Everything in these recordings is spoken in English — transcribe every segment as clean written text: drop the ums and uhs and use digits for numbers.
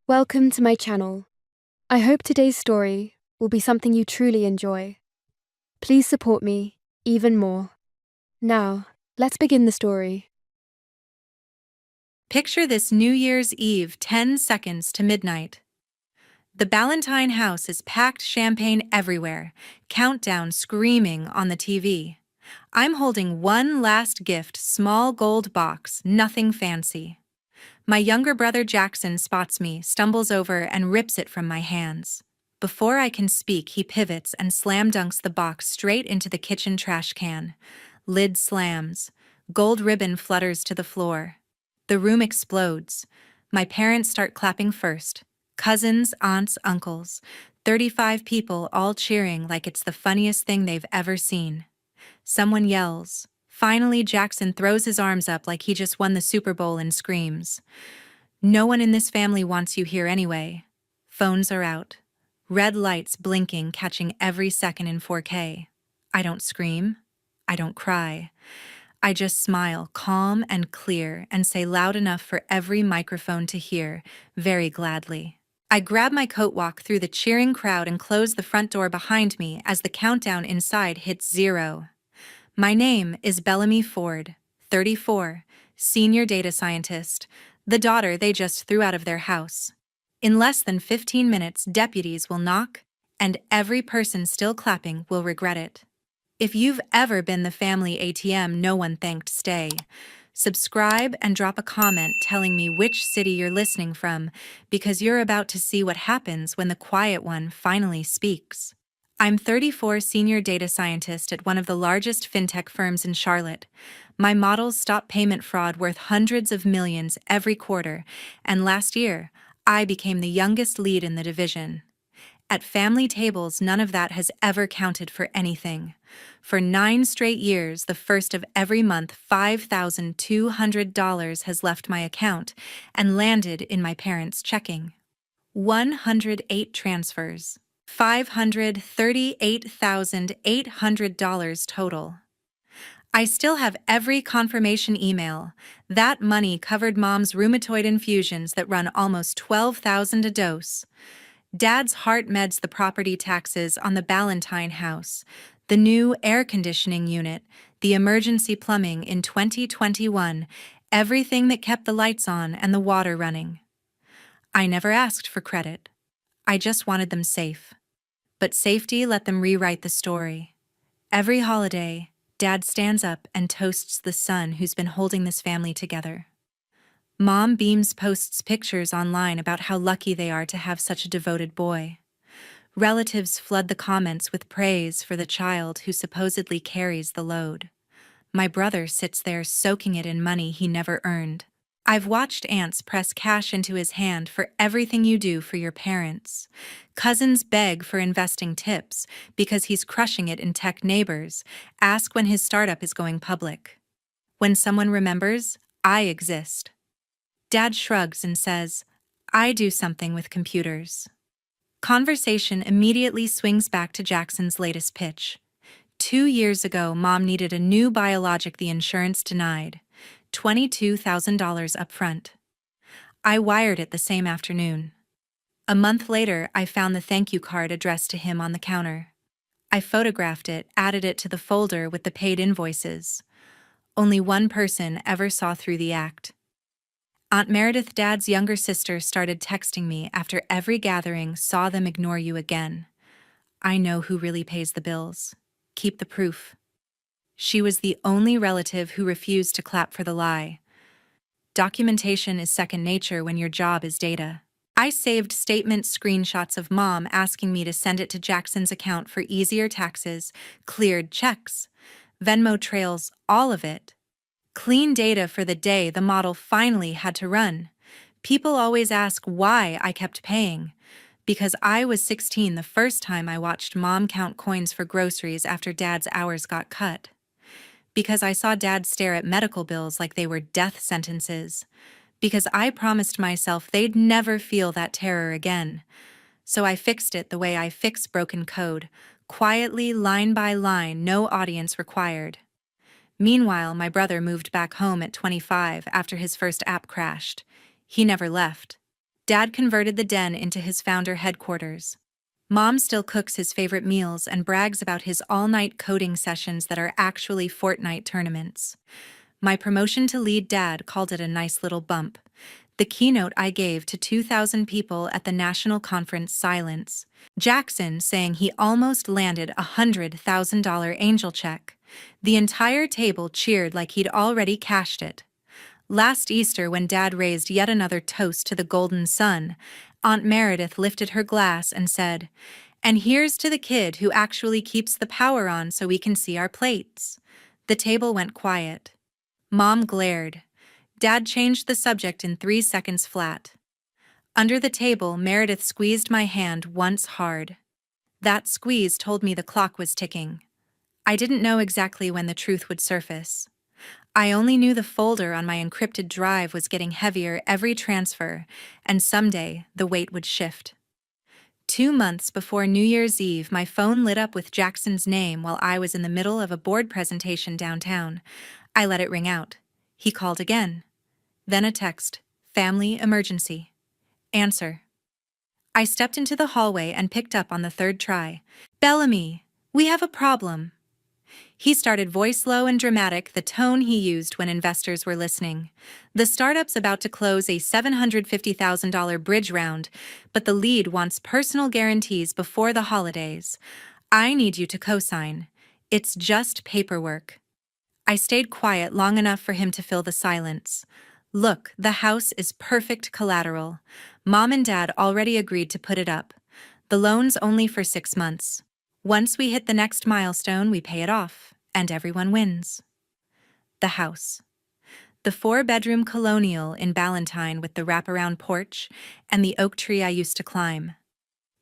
Welcome to my channel. I hope today's story will be something you truly enjoy. Please support me even more. Now, let's begin the story. Picture this New Year's Eve, 10 seconds to midnight. The Ballantine house is packed, champagne everywhere, countdown screaming on the TV. I'm holding one last gift, small gold box, nothing fancy. My younger brother Jackson spots me, stumbles over, and rips it from my hands. Before I can speak, he pivots and slam dunks the box straight into the kitchen trash can. Lid slams. Gold ribbon flutters to the floor. The room explodes. My parents start clapping first. Cousins, aunts, uncles. 35 people all cheering like it's the funniest thing they've ever seen. Someone yells. Finally, Jackson throws his arms up like he just won the Super Bowl and screams. No one in this family wants you here anyway. Phones are out. Red lights blinking, catching every second in 4K. I don't scream. I don't cry. I just smile, calm and clear, and say loud enough for every microphone to hear, very gladly. I grab my coat, walk through the cheering crowd, and close the front door behind me as the countdown inside hits 0. My name is Bellamy Ford, 34, senior data scientist, the daughter they just threw out of their house. In less than 15 minutes, deputies will knock, and every person still clapping will regret it. If you've ever been the family ATM no one thanked, stay. Subscribe and drop a comment telling me which city you're listening from, because you're about to see what happens when the quiet one finally speaks. I'm 34, senior data scientist at one of the largest fintech firms in Charlotte. My models stop payment fraud worth hundreds of millions every quarter, and last year, I became the youngest lead in the division. At family tables, none of that has ever counted for anything. For 9 straight years, the first of every month, $5,200 has left my account and landed in my parents' checking. 108 transfers. $538,800 total. I still have every confirmation email. That money covered Mom's rheumatoid infusions that run almost $12,000 a dose. Dad's heart meds, the property taxes on the Ballantine house, the new air conditioning unit, the emergency plumbing in 2021, everything that kept the lights on and the water running. I never asked for credit. I just wanted them safe. But safety let them rewrite the story. Every holiday, Dad stands up and toasts the son who's been holding this family together. Mom beams, posts pictures online about how lucky they are to have such a devoted boy. Relatives flood the comments with praise for the child who supposedly carries the load. My brother sits there soaking it in money he never earned. I've watched aunts press cash into his hand for everything you do for your parents. Cousins beg for investing tips because he's crushing it in tech. Neighbors ask when his startup is going public. When someone remembers, I exist. Dad shrugs and says, I do something with computers. Conversation immediately swings back to Jackson's latest pitch. 2 years ago, Mom needed a new biologic, the insurance denied. $22,000 up front. I wired it the same afternoon. A month later, I found the thank you card addressed to him on the counter. I photographed it, added it to the folder with the paid invoices. Only one person ever saw through the act. Aunt Meredith, Dad's younger sister, started texting me after every gathering, saw them ignore you again. I know who really pays the bills. Keep the proof. She was the only relative who refused to clap for the lie. Documentation is second nature when your job is data. I saved statement screenshots of Mom asking me to send it to Jackson's account for easier taxes, cleared checks, Venmo trails, all of it. Clean data for the day the model finally had to run. People always ask why I kept paying. Because I was 16 the first time I watched Mom count coins for groceries after Dad's hours got cut. Because I saw Dad stare at medical bills like they were death sentences. Because I promised myself they'd never feel that terror again. So I fixed it the way I fix broken code, quietly, line by line, no audience required. Meanwhile, my brother moved back home at 25 after his first app crashed. He never left. Dad converted the den into his founder headquarters. Mom still cooks his favorite meals and brags about his all-night coding sessions that are actually Fortnite tournaments. My promotion to lead dad called it a nice little bump. The keynote I gave to 2,000 people at the national conference Silence. Jackson saying he almost landed a $100,000 angel check. The entire table cheered like he'd already cashed it. Last Easter, when Dad raised yet another toast to the golden sun, Aunt Meredith lifted her glass and said, "And here's to the kid who actually keeps the power on so we can see our plates." The table went quiet. Mom glared. Dad changed the subject in 3 seconds flat. Under the table, Meredith squeezed my hand once hard. That squeeze told me the clock was ticking. I didn't know exactly when the truth would surface. I only knew the folder on my encrypted drive was getting heavier every transfer, and someday the weight would shift. 2 months before New Year's Eve, my phone lit up with Jackson's name while I was in the middle of a board presentation downtown. I let it ring out. He called again. Then a text, "Family emergency." Answer. I stepped into the hallway and picked up on the third try. "Bellamy, we have a problem." He started voice low and dramatic, the tone he used when investors were listening. "The startup's about to close a $750,000 bridge round, but the lead wants personal guarantees before the holidays. I need you to co-sign. It's just paperwork." I stayed quiet long enough for him to fill the silence. "Look, the house is perfect collateral. Mom and Dad already agreed to put it up. The loan's only for 6 months. Once we hit the next milestone, we pay it off, and everyone wins." The house. The 4-bedroom colonial in Ballantyne with the wraparound porch and the oak tree I used to climb.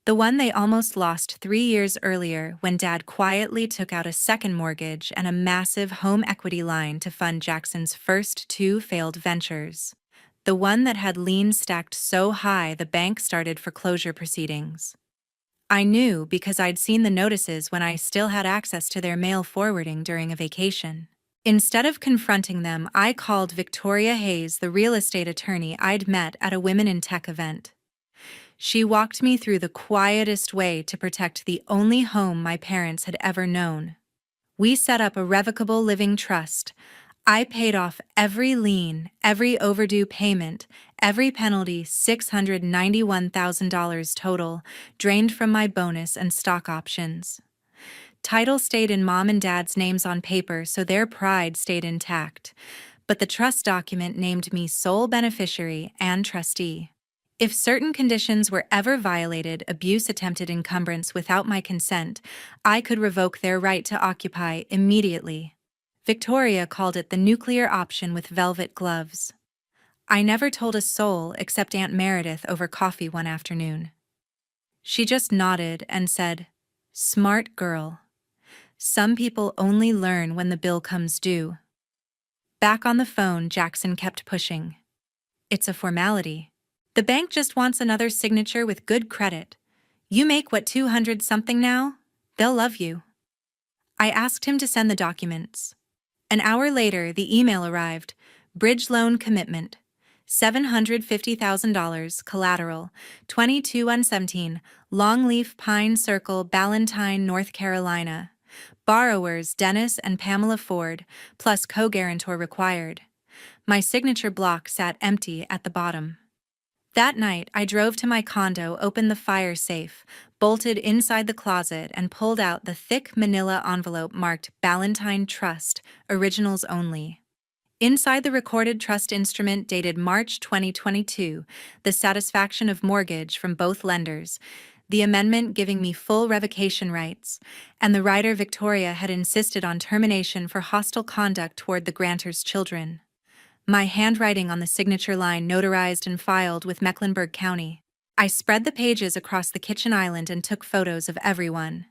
The one they almost lost 3 years earlier when Dad quietly took out a second mortgage and a massive home equity line to fund Jackson's first 2 failed ventures. The one that had liens stacked so high the bank started foreclosure proceedings. I knew because I'd seen the notices when I still had access to their mail forwarding during a vacation. Instead of confronting them, I called Victoria Hayes, the real estate attorney I'd met at a Women in Tech event. She walked me through the quietest way to protect the only home my parents had ever known. We set up a revocable living trust. I paid off every lien, every overdue payment, every penalty, $691,000 total, drained from my bonus and stock options. Title stayed in Mom and Dad's names on paper, so their pride stayed intact, but the trust document named me sole beneficiary and trustee. If certain conditions were ever violated, abuse, attempted encumbrance without my consent, I could revoke their right to occupy immediately. Victoria called it the nuclear option with velvet gloves. I never told a soul except Aunt Meredith over coffee one afternoon. She just nodded and said, "Smart girl. Some people only learn when the bill comes due." Back on the phone, Jackson kept pushing. "It's a formality. The bank just wants another signature with good credit. You make what, 200 something now? They'll love you." I asked him to send the documents. An hour later, the email arrived. Bridge loan commitment. $750,000 collateral. 22117 Longleaf Pine Circle, Ballantyne, North Carolina. Borrowers Dennis and Pamela Ford, plus co-guarantor required. My signature block sat empty at the bottom. That night, I drove to my condo, opened the fire safe, bolted inside the closet, and pulled out the thick manila envelope marked Ballantyne Trust, originals only. Inside the recorded trust instrument dated March 2022, the satisfaction of mortgage from both lenders, the amendment giving me full revocation rights, and the writer Victoria had insisted on termination for hostile conduct toward the grantor's children. My handwriting on the signature line notarized and filed with Mecklenburg County. I spread the pages across the kitchen island and took photos of everyone.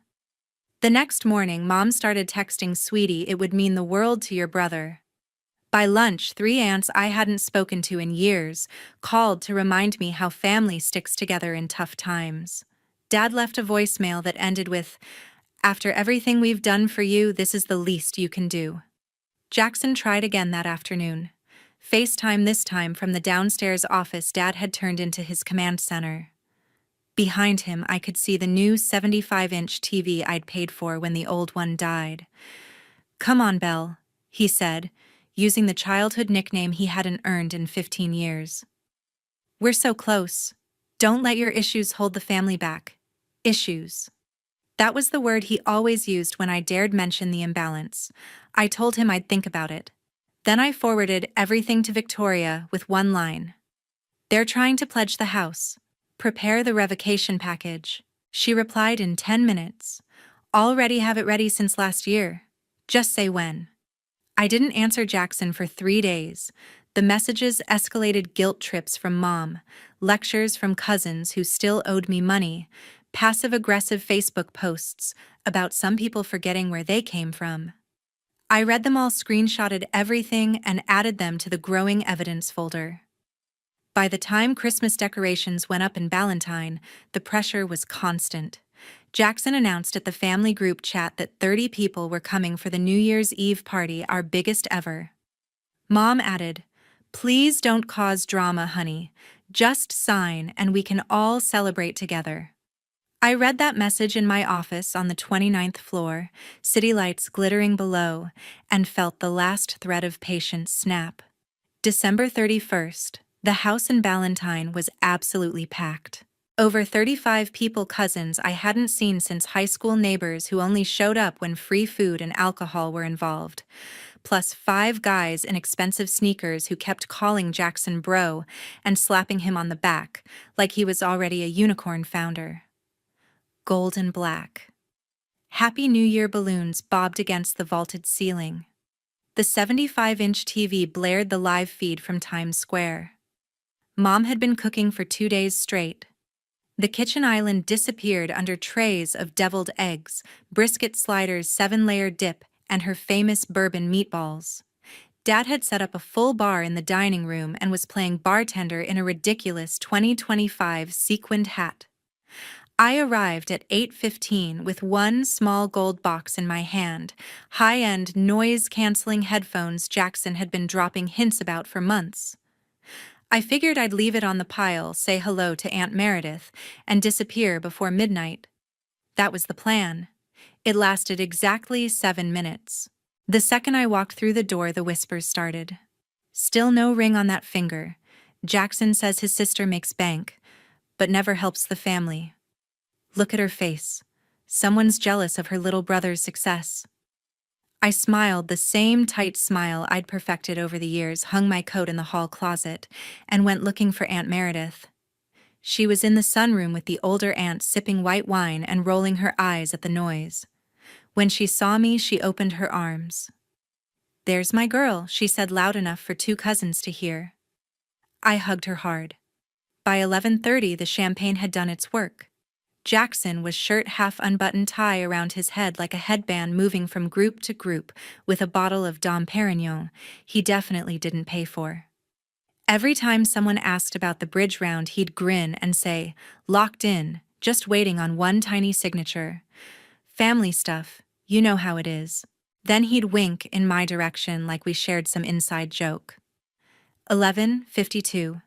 The next morning, Mom started texting, "Sweetie, it would mean the world to your brother." By lunch, 3 aunts I hadn't spoken to in years called to remind me how family sticks together in tough times. Dad left a voicemail that ended with, "After everything we've done for you, this is the least you can do." Jackson tried again that afternoon. FaceTime this time from the downstairs office Dad had turned into his command center. Behind him, I could see the new 75-inch TV I'd paid for when the old one died. "Come on, Belle," he said, using the childhood nickname he hadn't earned in 15 years. "We're so close. Don't let your issues hold the family back." Issues. That was the word he always used when I dared mention the imbalance. I told him I'd think about it. Then I forwarded everything to Victoria with one line. "They're trying to pledge the house. Prepare the revocation package." She replied in 10 minutes. "Already have it ready since last year. Just say when." I didn't answer Jackson for 3 days. The messages escalated: guilt trips from Mom, lectures from cousins who still owed me money, passive-aggressive Facebook posts about some people forgetting where they came from. I read them all, screenshotted everything, and added them to the growing evidence folder. By the time Christmas decorations went up in Valentine, the pressure was constant. Jackson announced at the family group chat that 30 people were coming for the New Year's Eve party, our biggest ever. Mom added, "Please don't cause drama, honey. Just sign and we can all celebrate together." I read that message in my office on the 29th floor, city lights glittering below, and felt the last thread of patience snap. December 31st, the house in Ballantyne was absolutely packed. Over 35 people, cousins I hadn't seen since high school, neighbors who only showed up when free food and alcohol were involved, plus 5 guys in expensive sneakers who kept calling Jackson bro and slapping him on the back like he was already a unicorn founder. Gold and black. Happy New Year balloons bobbed against the vaulted ceiling. The 75-inch TV blared the live feed from Times Square. Mom had been cooking for 2 days straight. The kitchen island disappeared under trays of deviled eggs, brisket sliders, 7-layer dip, and her famous bourbon meatballs. Dad had set up a full bar in the dining room and was playing bartender in a ridiculous 2025 sequined hat. I arrived at 8:15 with one small gold box in my hand, high-end noise-canceling headphones Jackson had been dropping hints about for months. I figured I'd leave it on the pile, say hello to Aunt Meredith, and disappear before midnight. That was the plan. It lasted exactly 7 minutes. The second I walked through the door, the whispers started. "Still no ring on that finger. Jackson says his sister makes bank, but never helps the family. Look at her face. Someone's jealous of her little brother's success." I smiled, the same tight smile I'd perfected over the years, hung my coat in the hall closet, and went looking for Aunt Meredith. She was in the sunroom with the older aunt, sipping white wine and rolling her eyes at the noise. When she saw me, she opened her arms. "There's my girl," she said loud enough for 2 cousins to hear. I hugged her hard. By 11:30, the champagne had done its work. Jackson was shirt half unbuttoned, tie around his head like a headband, moving from group to group with a bottle of Dom Perignon he definitely didn't pay for. Every time someone asked about the bridge round, he'd grin and say, "Locked in, just waiting on one tiny signature. Family stuff, you know how it is." Then he'd wink in my direction like we shared some inside joke. 11:52.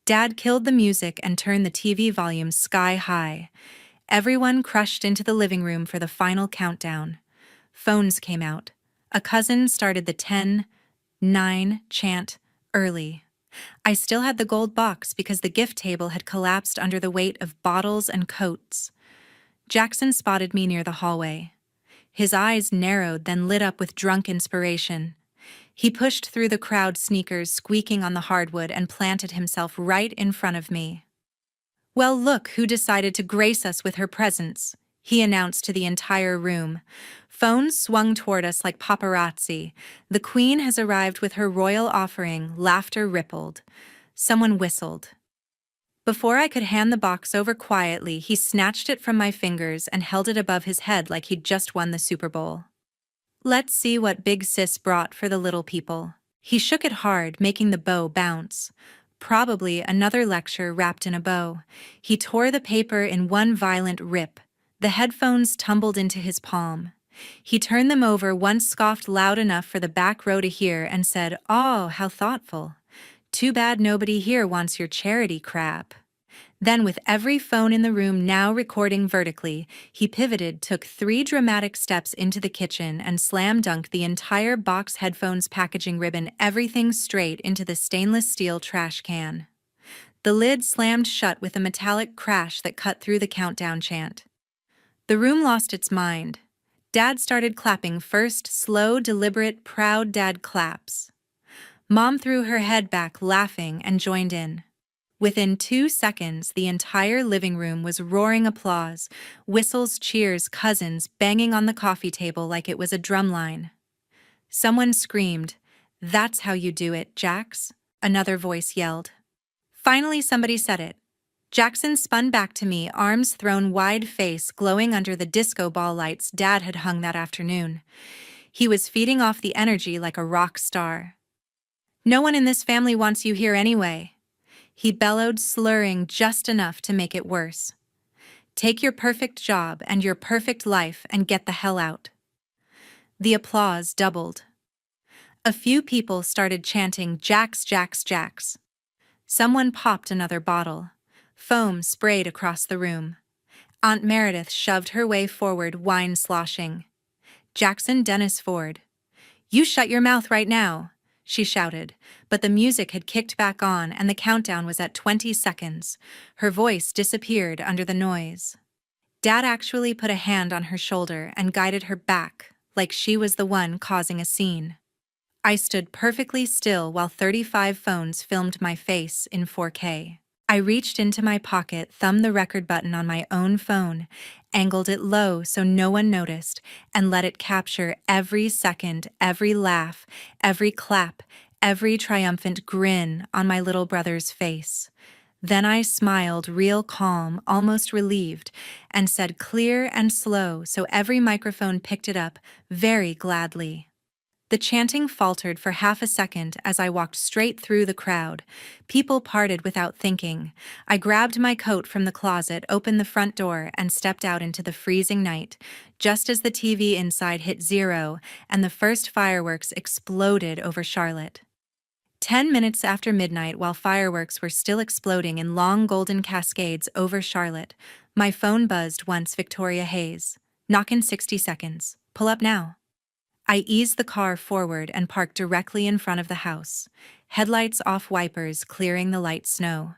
Dad killed the music and turned the TV volume sky high. Everyone crushed into the living room for the final countdown. Phones came out. A cousin started the 10-9 chant early. I still had the gold box because the gift table had collapsed under the weight of bottles and coats. Jackson spotted me near the hallway. His eyes narrowed, then lit up with drunk inspiration. He pushed through the crowd, sneakers squeaking on the hardwood, and planted himself right in front of me. "Well, look who decided to grace us with her presence," he announced to the entire room. Phones swung toward us like paparazzi. "The Queen has arrived with her royal offering." Laughter rippled. Someone whistled. Before I could hand the box over quietly, he snatched it from my fingers and held it above his head like he'd just won the Super Bowl. "Let's see what Big Sis brought for the little people." He shook it hard, making the bow bounce. Probably another lecture wrapped in a bow. He tore the paper in one violent rip. The headphones tumbled into his palm. He turned them over once, scoffed loud enough for the back row to hear, and said, "Oh, how thoughtful. Too bad nobody here wants your charity crap." Then, with every phone in the room now recording vertically, he pivoted, took 3 dramatic steps into the kitchen, and slam-dunked the entire box, headphones, packaging, ribbon, everything straight into the stainless steel trash can. The lid slammed shut with a metallic crash that cut through the countdown chant. The room lost its mind. Dad started clapping first, slow, deliberate, proud dad claps. Mom threw her head back, laughing, and joined in. Within 2 seconds, the entire living room was roaring applause, whistles, cheers, cousins banging on the coffee table like it was a drumline. Someone screamed, "That's how you do it, Jax," another voice yelled. Finally, somebody said it. Jackson spun back to me, arms thrown wide, face glowing under the disco ball lights Dad had hung that afternoon. He was feeding off the energy like a rock star. "No one in this family wants you here anyway," he bellowed, slurring just enough to make it worse. "Take your perfect job and your perfect life and get the hell out." The applause doubled. A few people started chanting, "Jax, Jax, Jax." Someone popped another bottle. Foam sprayed across the room. Aunt Meredith shoved her way forward, wine sloshing. "Jackson Dennis Ford. You shut your mouth right now," she shouted, but the music had kicked back on and the countdown was at 20 seconds. Her voice disappeared under the noise. Dad actually put a hand on her shoulder and guided her back, like she was the one causing a scene. I stood perfectly still while 35 phones filmed my face in 4K. I reached into my pocket, thumbed the record button on my own phone, angled it low so no one noticed, and let it capture every second, every laugh, every clap, every triumphant grin on my little brother's face. Then I smiled, real calm, almost relieved, and said clear and slow so every microphone picked it up, very gladly. The chanting faltered for half a second as I walked straight through the crowd. People parted without thinking. I grabbed my coat from the closet, opened the front door, and stepped out into the freezing night, just as the TV inside hit 0 and the first fireworks exploded over Charlotte. 10 minutes after midnight, while fireworks were still exploding in long golden cascades over Charlotte, my phone buzzed once. "Victoria Hayes. Knock in 60 seconds. Pull up now." I eased the car forward and parked directly in front of the house, headlights off, wipers clearing the light snow.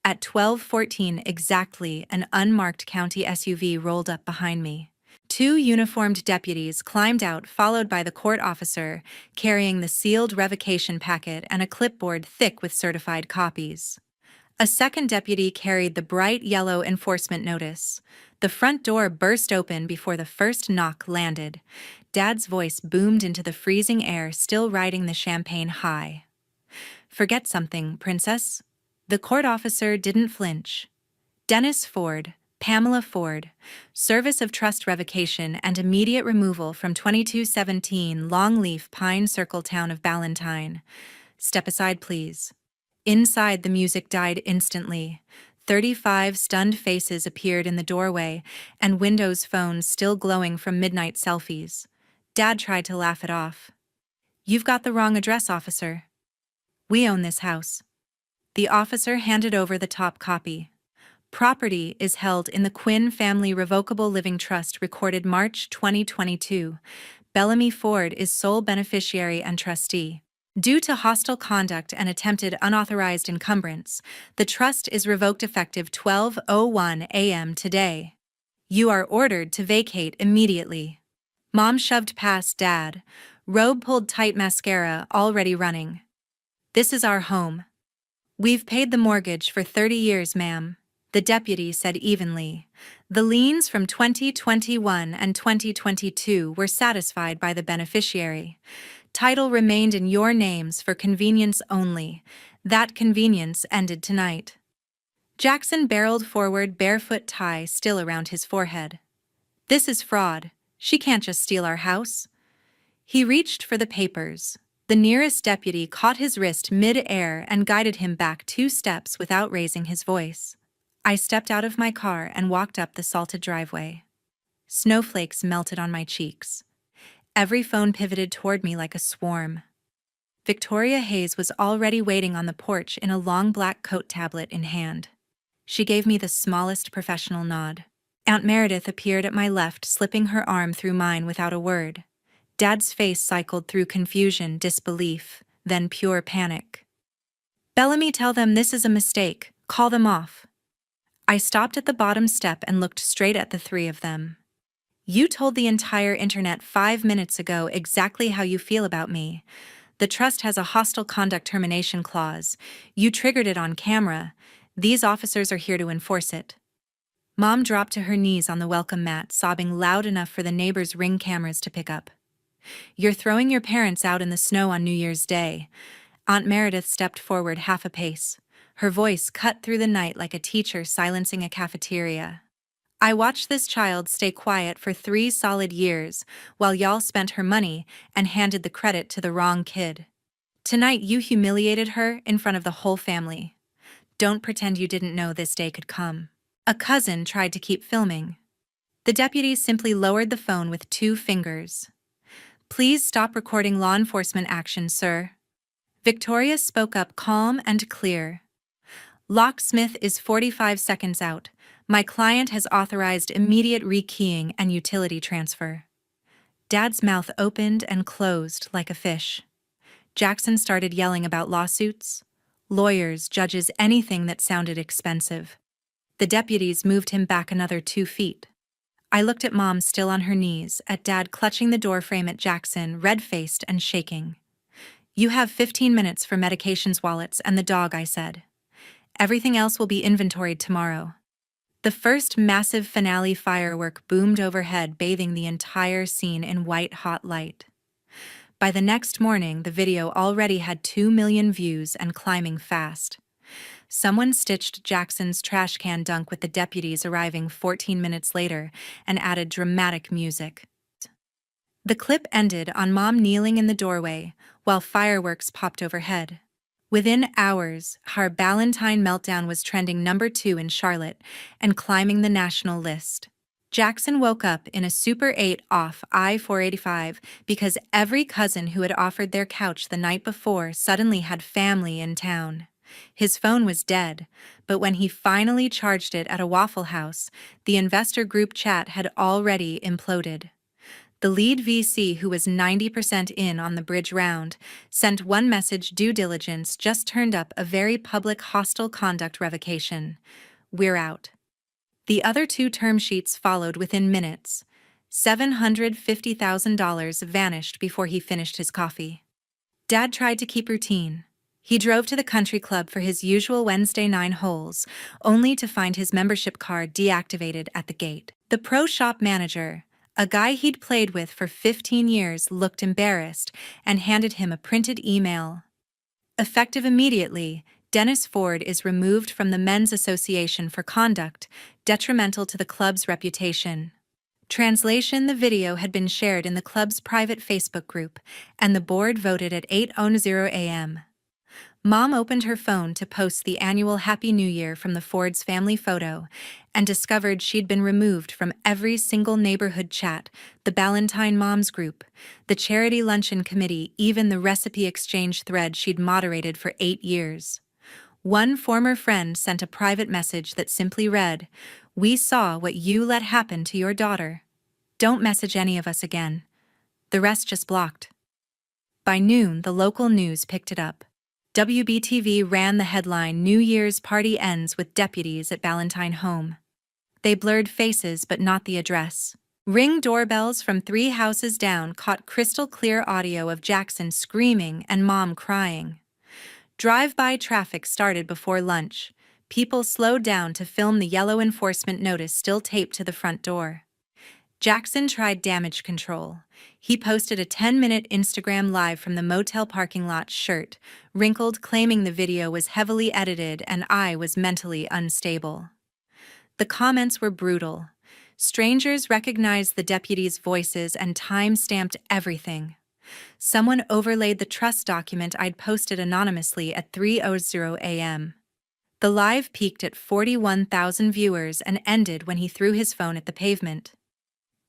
At 12:14 exactly, an unmarked county SUV rolled up behind me. 2 uniformed deputies climbed out, followed by the court officer, carrying the sealed revocation packet and a clipboard thick with certified copies. A second deputy carried the bright yellow enforcement notice. The front door burst open before the first knock landed. Dad's voice boomed into the freezing air, still riding the champagne high. "Forget something, princess." The court officer didn't flinch. "Dennis Ford, Pamela Ford, service of trust revocation and immediate removal from 2217 Longleaf Pine Circle, town of Ballantine. Step aside, please." Inside, the music died instantly. 35 stunned faces appeared in the doorway, and Windows phones still glowing from midnight selfies. Dad tried to laugh it off. "You've got the wrong address, officer. We own this house." The officer handed over the top copy. "Property is held in the Quinn Family Revocable Living Trust, recorded March 2022. Bellamy Ford is sole beneficiary and trustee. Due to hostile conduct and attempted unauthorized encumbrance, the trust is revoked effective 12:01 a.m. today. You are ordered to vacate immediately." Mom shoved past Dad, robe pulled tight, mascara already running. "This is our home. We've paid the mortgage for 30 years, ma'am," the deputy said evenly. "The liens from 2021 and 2022 were satisfied by the beneficiary. Title remained in your names for convenience only. That convenience ended tonight." Jackson barreled forward, barefoot, tie still around his forehead. "This is fraud. She can't just steal our house." He reached for the papers. The nearest deputy caught his wrist mid-air and guided him back 2 steps without raising his voice. I stepped out of my car and walked up the salted driveway. Snowflakes melted on my cheeks. Every phone pivoted toward me like a swarm. Victoria Hayes was already waiting on the porch in a long black coat, tablet in hand. She gave me the smallest professional nod. Aunt Meredith appeared at my left, slipping her arm through mine without a word. Dad's face cycled through confusion, disbelief, then pure panic. "Bellamy, tell them this is a mistake. Call them off." I stopped at the bottom step and looked straight at the three of them. "You told the entire internet 5 minutes ago exactly how you feel about me. The trust has a hostile conduct termination clause. You triggered it on camera. These officers are here to enforce it." Mom dropped to her knees on the welcome mat, sobbing loud enough for the neighbors' Ring cameras to pick up. "You're throwing your parents out in the snow on New Year's Day." Aunt Meredith stepped forward half a pace. Her voice cut through the night like a teacher silencing a cafeteria. "I watched this child stay quiet for 3 solid years, while y'all spent her money and handed the credit to the wrong kid. Tonight you humiliated her in front of the whole family. Don't pretend you didn't know this day could come." A cousin tried to keep filming. The deputies simply lowered the phone with 2 fingers. "Please stop recording law enforcement action, sir." Victoria spoke up calm and clear. "Locksmith is 45 seconds out. My client has authorized immediate rekeying and utility transfer." Dad's mouth opened and closed like a fish. Jackson started yelling about lawsuits, lawyers, judges, anything that sounded expensive. The deputies moved him back another 2 feet. I looked at Mom still on her knees, at Dad clutching the doorframe, at Jackson, red-faced and shaking. "You have 15 minutes for medications, wallets, and the dog," I said. "Everything else will be inventoried tomorrow." The first massive finale firework boomed overhead, bathing the entire scene in white-hot light. By the next morning, the video already had 2 million views and climbing fast. Someone stitched Jackson's trash can dunk with the deputies arriving 14 minutes later and added dramatic music. The clip ended on Mom kneeling in the doorway while fireworks popped overhead. Within hours, her Ballantine meltdown was trending #2 in Charlotte and climbing the national list. Jackson woke up in a Super 8 off I-485 because every cousin who had offered their couch the night before suddenly had family in town. His phone was dead, but when he finally charged it at a Waffle House, the investor group chat had already imploded. The lead VC, who was 90% in on the bridge round, sent one message: "Due diligence just turned up a very public hostile conduct revocation. We're out." The other 2 term sheets followed within minutes. $750,000 vanished before he finished his coffee. Dad tried to keep routine. He drove to the country club for his usual Wednesday 9 holes, only to find his membership card deactivated at the gate. The pro shop manager, a guy he'd played with for 15 years, looked embarrassed and handed him a printed email. "Effective immediately, Dennis Ford is removed from the Men's Association for conduct detrimental to the club's reputation." Translation: the video had been shared in the club's private Facebook group, and the board voted at 8:00 a.m. Mom opened her phone to post the annual Happy New Year from the Ford's family photo and discovered she'd been removed from every single neighborhood chat, the Ballantine Moms group, the charity luncheon committee, even the recipe exchange thread she'd moderated for 8 years. One former friend sent a private message that simply read, "We saw what you let happen to your daughter. Don't message any of us again." The rest just blocked. By noon, the local news picked it up. WBTV ran the headline, "New Year's party ends with deputies at Ballantine home." They blurred faces but not the address. Ring doorbells from 3 houses down caught crystal clear audio of Jackson screaming and Mom crying. Drive-by traffic started before lunch. People slowed down to film the yellow enforcement notice still taped to the front door. Jackson tried damage control. He posted a 10-minute Instagram live from the motel parking lot, shirt wrinkled, claiming the video was heavily edited and I was mentally unstable. The comments were brutal. Strangers recognized the deputies' voices and time-stamped everything. Someone overlaid the trust document I'd posted anonymously at 3:00 a.m. The live peaked at 41,000 viewers and ended when he threw his phone at the pavement.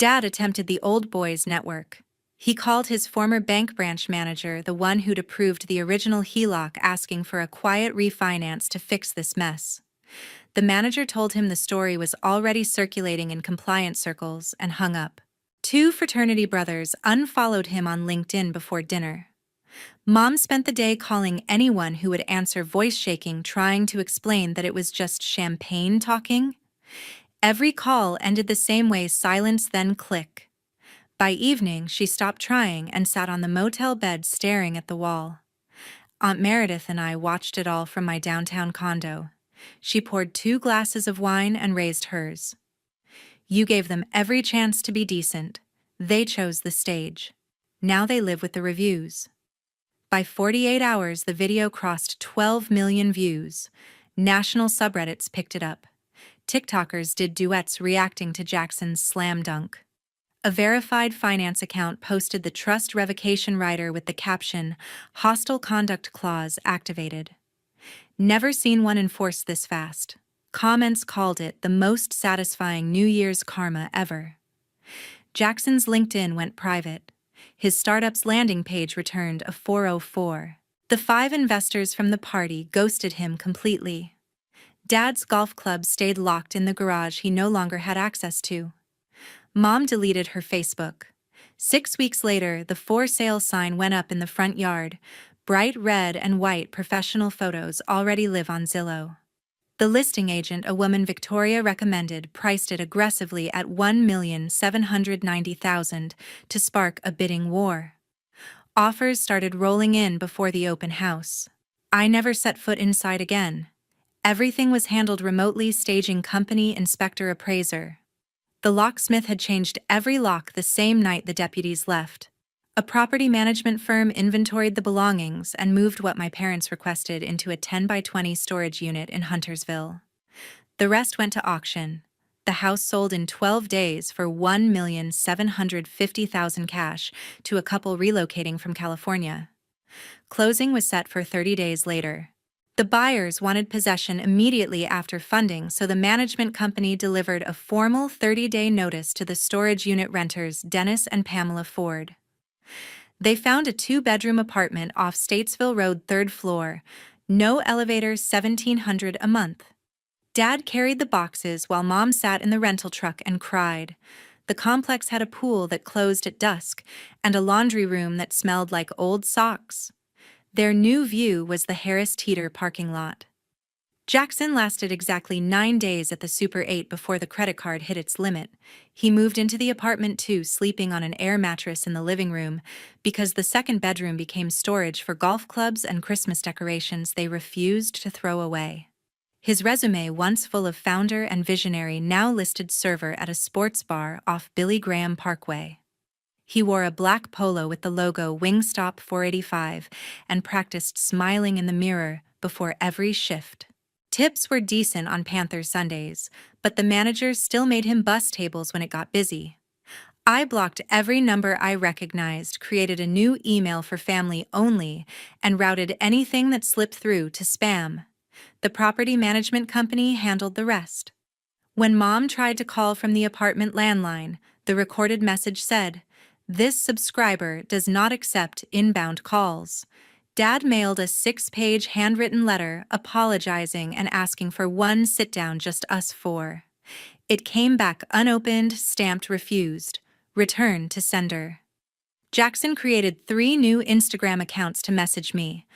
Dad attempted the old boys network. He called his former bank branch manager, the one who'd approved the original HELOC, asking for a quiet refinance to fix this mess. The manager told him the story was already circulating in compliance circles and hung up. Two fraternity brothers unfollowed him on LinkedIn before dinner. Mom spent the day calling anyone who would answer, voice shaking, trying to explain that it was just champagne talking. Every call ended the same way: silence, then click. By evening, she stopped trying and sat on the motel bed staring at the wall. Aunt Meredith and I watched it all from my downtown condo. She poured 2 glasses of wine and raised hers. You gave them every chance to be decent. They chose the stage. Now they live with the reviews. By 48 hours, the video crossed 12 million views. National subreddits picked it up. TikTokers did duets reacting to Jackson's slam dunk. A verified finance account posted the trust revocation rider with the caption, "Hostile conduct clause activated." Never seen one enforced this fast. Comments called it the most satisfying New Year's karma ever. Jackson's LinkedIn went private. His startup's landing page returned a 404. The 5 investors from the party ghosted him completely. Dad's golf club stayed locked in the garage he no longer had access to. Mom deleted her Facebook. 6 weeks later, the for sale sign went up in the front yard. Bright red and white professional photos already live on Zillow. The listing agent, a woman Victoria recommended, priced it aggressively at $1,790,000 to spark a bidding war. Offers started rolling in before the open house. I never set foot inside again. Everything was handled remotely, staging company inspector appraiser. The locksmith had changed every lock the same night the deputies left. A property management firm inventoried the belongings and moved what my parents requested into a 10 by 20 storage unit in Huntersville. The rest went to auction. The house sold in 12 days for $1,750,000 cash to a couple relocating from California. Closing was set for 30 days later. The buyers wanted possession immediately after funding, so the management company delivered a formal 30-day notice to the storage unit renters, Dennis and Pamela Ford. They found a 2-bedroom apartment off Statesville Road, 3rd floor. No elevator, $1,700 a month. Dad carried the boxes while Mom sat in the rental truck and cried. The complex had a pool that closed at dusk and a laundry room that smelled like old socks. Their new view was the Harris Teeter parking lot. Jackson lasted exactly 9 days at the Super 8 before the credit card hit its limit. He moved into the apartment too, sleeping on an air mattress in the living room, because the 2nd bedroom became storage for golf clubs and Christmas decorations they refused to throw away. His resume, once full of founder and visionary, now listed server at a sports bar off Billy Graham Parkway. He wore a black polo with the logo Wingstop 485 and practiced smiling in the mirror before every shift. Tips were decent on Panther Sundays, but the manager still made him bus tables when it got busy. I blocked every number I recognized, created a new email for family only, and routed anything that slipped through to spam. The property management company handled the rest. When Mom tried to call from the apartment landline, the recorded message said, "This subscriber does not accept inbound calls." Dad mailed a 6-page handwritten letter apologizing and asking for one sit-down, just us 4. It came back unopened, stamped refused. Return to sender. Jackson created 3 new Instagram accounts to message me.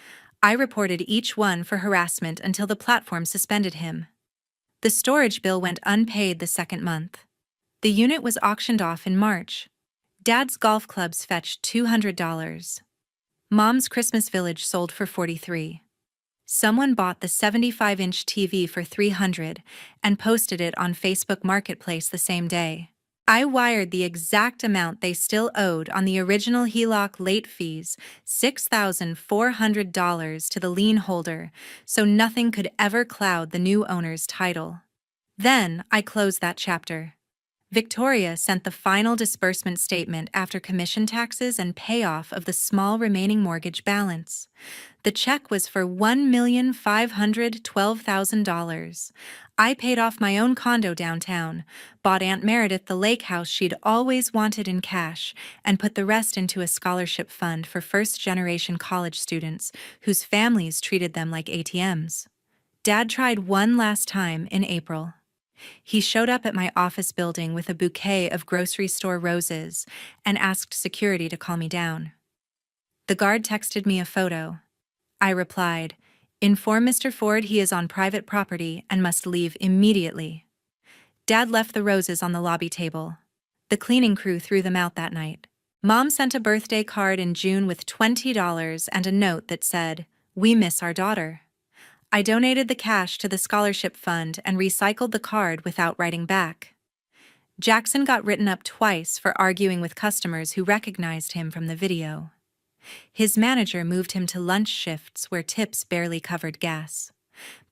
I reported each one for harassment until the platform suspended him. The storage bill went unpaid the 2nd month. The unit was auctioned off in March. Dad's golf clubs fetched $200. Mom's Christmas village sold for $43. Someone bought the 75-inch TV for $300 and posted it on Facebook Marketplace the same day. I wired the exact amount they still owed on the original HELOC late fees, $6,400, to the lien holder, so nothing could ever cloud the new owner's title. Then I closed that chapter. Victoria sent the final disbursement statement after commission taxes and payoff of the small remaining mortgage balance. The check was for $1,512,000. I paid off my own condo downtown, bought Aunt Meredith the lake house she'd always wanted in cash, and put the rest into a scholarship fund for first-generation college students whose families treated them like ATMs. Dad tried one last time in April. He showed up at my office building with a bouquet of grocery store roses and asked security to calm me down. The guard texted me a photo. I replied, "Inform Mr. Ford he is on private property and must leave immediately." Dad left the roses on the lobby table. The cleaning crew threw them out that night. Mom sent a birthday card in June with $20 and a note that said, "We miss our daughter." I donated the cash to the scholarship fund and recycled the card without writing back. Jackson got written up twice for arguing with customers who recognized him from the video. His manager moved him to lunch shifts where tips barely covered gas.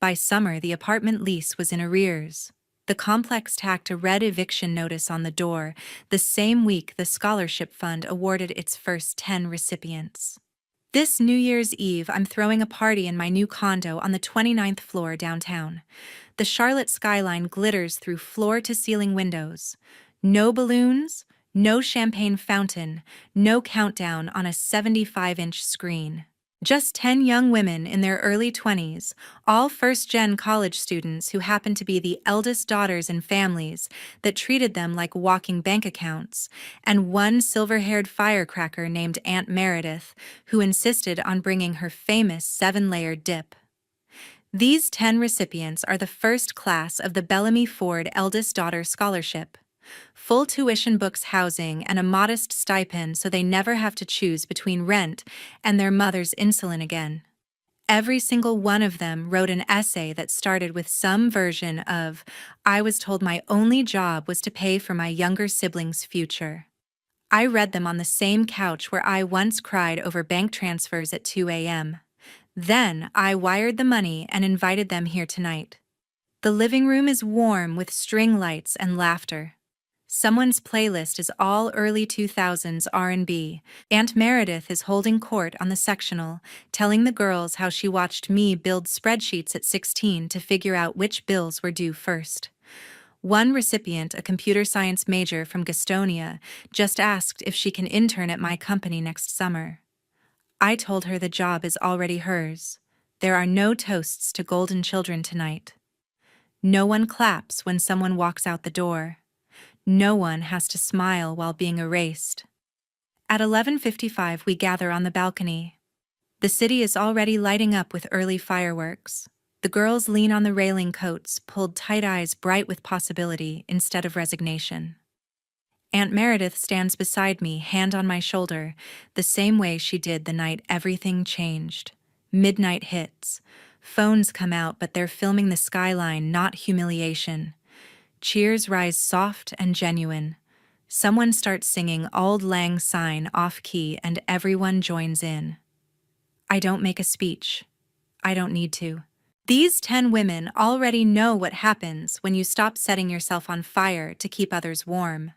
By summer, the apartment lease was in arrears. The complex tacked a red eviction notice on the door the same week the scholarship fund awarded its first 10 recipients. This New Year's Eve, I'm throwing a party in my new condo on the 29th floor downtown. The Charlotte skyline glitters through floor-to-ceiling windows. No balloons, no champagne fountain, no countdown on a 75-inch screen. Just 10 young women in their early 20s, all first-gen college students who happen to be the eldest daughters in families that treated them like walking bank accounts, and one silver-haired firecracker named Aunt Meredith who insisted on bringing her famous 7-layered dip. These 10 recipients are the first class of the Bellamy Ford Eldest Daughter Scholarship. Full tuition, books, housing, and a modest stipend so they never have to choose between rent and their mother's insulin again. Every single one of them wrote an essay that started with some version of, "I was told my only job was to pay for my younger siblings' future." I read them on the same couch where I once cried over bank transfers at 2 a.m. Then I wired the money and invited them here tonight. The living room is warm with string lights and laughter. Someone's playlist is all early 2000s R&B. Aunt Meredith is holding court on the sectional, telling the girls how she watched me build spreadsheets at 16 to figure out which bills were due first. One recipient, a computer science major from Gastonia, just asked if she can intern at my company next summer. I told her the job is already hers. There are no toasts to golden children tonight. No one claps when someone walks out the door. No one has to smile while being erased. At 11:55, we gather on the balcony. The city is already lighting up with early fireworks. The girls lean on the railing coats, pulled tight, eyes bright with possibility instead of resignation. Aunt Meredith stands beside me, hand on my shoulder, the same way she did the night everything changed. Midnight hits. Phones come out, but they're filming the skyline, not humiliation. Cheers rise soft and genuine. Someone starts singing Auld Lang Syne off-key and everyone joins in. I don't make a speech. I don't need to. These 10 women already know what happens when you stop setting yourself on fire to keep others warm.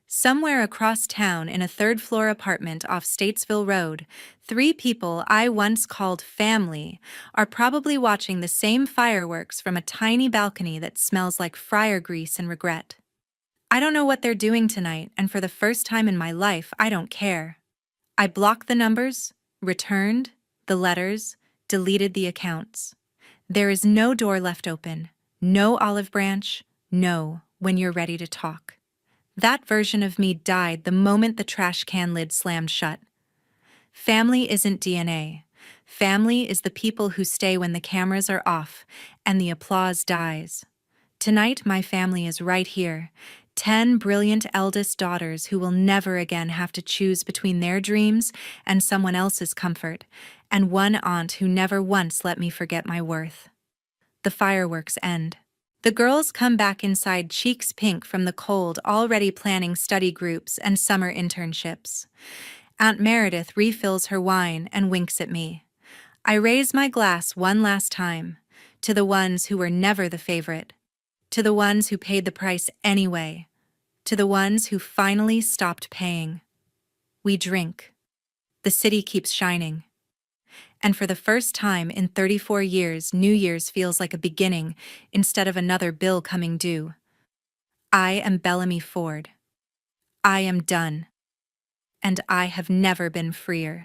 Somewhere across town in a third-floor apartment off Statesville Road, 3 people I once called family are probably watching the same fireworks from a tiny balcony that smells like fryer grease and regret. I don't know what they're doing tonight, and for the first time in my life, I don't care. I blocked the numbers, returned the letters, deleted the accounts. There is no door left open, no olive branch, no when you're ready to talk. That version of me died the moment the trash can lid slammed shut. Family isn't DNA. Family is the people who stay when the cameras are off and the applause dies. Tonight, my family is right here. 10 brilliant eldest daughters who will never again have to choose between their dreams and someone else's comfort, and one aunt who never once let me forget my worth. The fireworks end. The girls come back inside, cheeks pink from the cold, already planning study groups and summer internships. Aunt Meredith refills her wine and winks at me. I raise my glass one last time, to the ones who were never the favorite, to the ones who paid the price anyway, To the ones who finally stopped paying, we drink. The city keeps shining. And for the first time in 34 years, New Year's feels like a beginning instead of another bill coming due. I am Bellamy Ford. I am done. And I have never been freer.